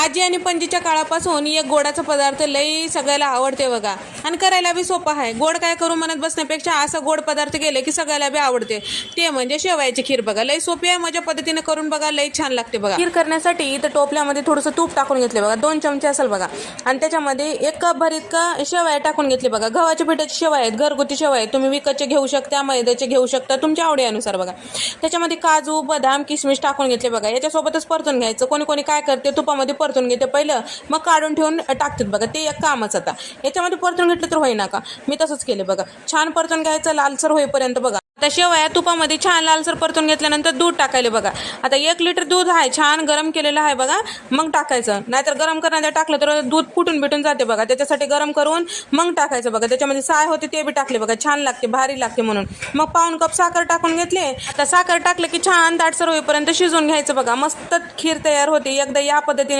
आजी आणि पणजीच्या काळापासून एक गोडाचा पदार्थ लई सगळ्याला आवडते बघा आणि करायला बी सोपा आहे. गोड काय करू म्हणत बसण्यापेक्षा असं गोड पदार्थ केले की सगळ्याला बी आवडते. ते म्हणजे शेवयाची खीर बघा. लई सोपी आहे, माझ्या पद्धतीने करून बघा, लई छान लागते बघा. खीर करण्यासाठी इथं टोपल्यामध्ये थोडंसं तूप टाकून घेतले बघा, 2 चमचे असेल बघा, आणि त्याच्यामध्ये 1 कप भर इतका शेवया टाकून घेतले बघा. गव्हाच्या पिठाची शेवया आहेत, घरगुती शेवया आहेत, तुम्ही विकतचे घेऊ शकता, मैद्याचे घेऊ शकता, तुमच्या आवडीनुसार बघा. त्याच्यामध्ये काजू, बदाम, किशमिश टाकून घेतले बघा. याच्यासोबतच परतून घ्यायचं. कोणी कोणी काय करते, तुपामध्ये परतून घेते पहिलं, मग काढून ठेवून टाकतात बघा. ते एक कामच. आता याच्यामध्ये परतून घेतलं तर होईना का, मी तसंच केले बघा. छान परतून घ्यायचं लालसर होईपर्यंत बघा. आता शेवया तुपामध्ये छान लालसर परतून घेतल्यानंतर दूध टाकायले बघा. आता 1 लिटर दूध आहे, छान गरम केलेलं आहे बघा, मग टाकायचं. नाहीतर गरम करण्याचं टाकलं तर दूध फुटून बिटून जाते बघा. त्याच्यासाठी गरम करून मग टाकायचं बघा. त्याच्यामध्ये साय होते ते बी टाकले बघा, छान लागते, भारी लागते म्हणून. मग 1 कप साखर टाकून घेतले. आता साखर टाकलं की छान दाटसर होईपर्यंत शिजवून घ्यायचं बघा. मस्त खीर तयार होते. एकदा या पद्धतीने